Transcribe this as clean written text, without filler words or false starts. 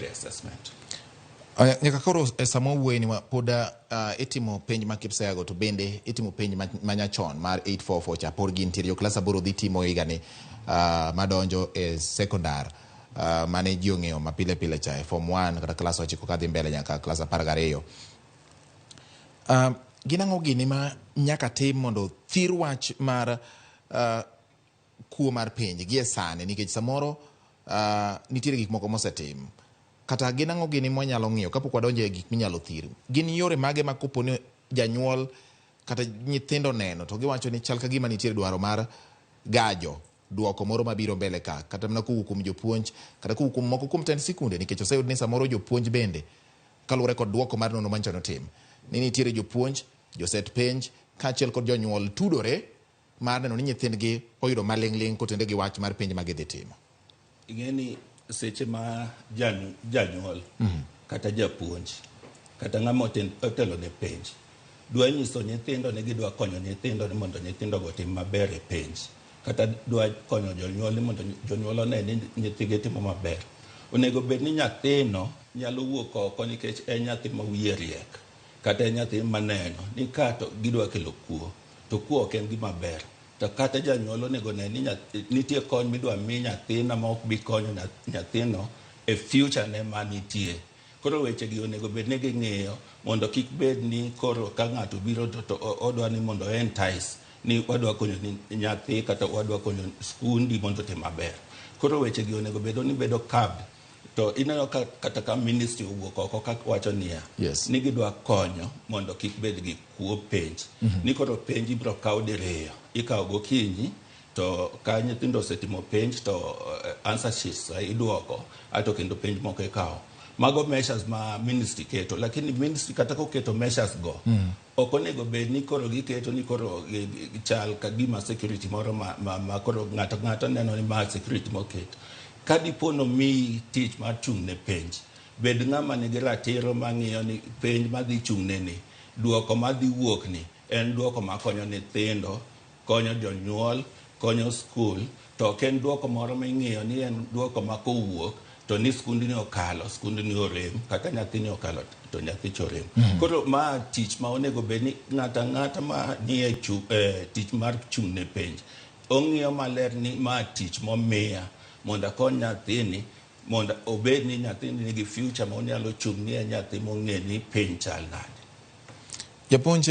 assessment. Nyaka koro samo wuoyi ni poda itimo penj ma kipseago to bende itimo penj manyachon mar 844 cha por gin tirio klasa boro dhi timo higani madonjo e sekondar mane ji ong'eyo mapile pile cha e form 1 kata klas 9 kadhi mbele nyaka klas 12. Gin ang'o gini ma nyaka tim mondo thir wach mar kuo mar penj gie sani nikech samoro nitiere gik moko mosetim kata gin ang'o gini mwanyalo ng'iyo kapok wadonjo e gik minyalo thir. Gin yore mage ma kopo ni janyuol kata nyithindo neno to giwacho ni chal ka gima nitiere dwaro mar gajo duoko moro mabiro mbele ka kata mana kowuok kuom jopuonj kata kowuok kuom moko kuom tend sikunde nikech oseyud ni samoro jopuonj bende kaluwore kod duoko mar nono manyono tim ni nitiere jopuonj joset penj kaachiel kod jonyuol tudore mar neno ni nyithindgi oyudo maling'ling kotende gi wach mar penj ma gidhi timo. Ing'eni seche ma janyuol kata japuonj kata ng'ama otelo ne penj dwa nyiso nyithindo ni gidwa konyo nyithindo ni mondo nyithindo go tim maber e penj kata dwa konyo jonyuol ni mondo jonyuol one ni nyithigi timo maber. Onego bed ni nyathino nyalo wuok oko nikech en nyathi ma wiye riek kata en nyathi maneno ni kato gidwa kelo kuo to kuo ok en gima ber. To kata janyuol onego ne ni nitie kony midwa mi nyathina ma ok bi konyo nyathino e future ne manitie. Koro weche gi onego bed ni ging'iyo mondo kik bed ni koro ka ng'ato biro to odwa ni mondo entice ni wadwa konyo nyathi kata wadwa konyo skundi mondo tim maber. Koro weche gi onego bed ni bedo kabd to ineno kata ka ministry owuok oko ka wacho niya ni gidwa konyo mondo kik bed gi kuo penj ni koro penj ibiro kaw diriyo ikawo gokinyi to ka nyithindo osetimo penj to answer sheets iduoko ato kendo penj moko ikawo. Mago measures ma ministry keto lakini ministry kata koketo measures go ok onego bed ni koro giketo ni koro chal ka gima security moro ma koro ng'ato neno ni ma security moket. Ka dipono mi tich mar chung' ne penj bed ng'ama nigi ratiro mang'iyo ni penj madhi chung' ne ni duoko madhi wuok ni en duoko makonyo nyithindo, konyo jonyuol, konyo skul to ok en duoko moro ming'iyo ni en duoko ma kowuok to ni skundni okalo skundni orem kata nyathini okalo to nyathi chorem. Koro ma tich ma onego bed ni ng'ata ma nie tich mar chung' ne penj ong'iyo maler ni ma tich momiya mondo akony nyathini mondo obed ni nyathini nigi future ma onyalo chung' ni nyathi mong'e ni penj chal nade. Japuonj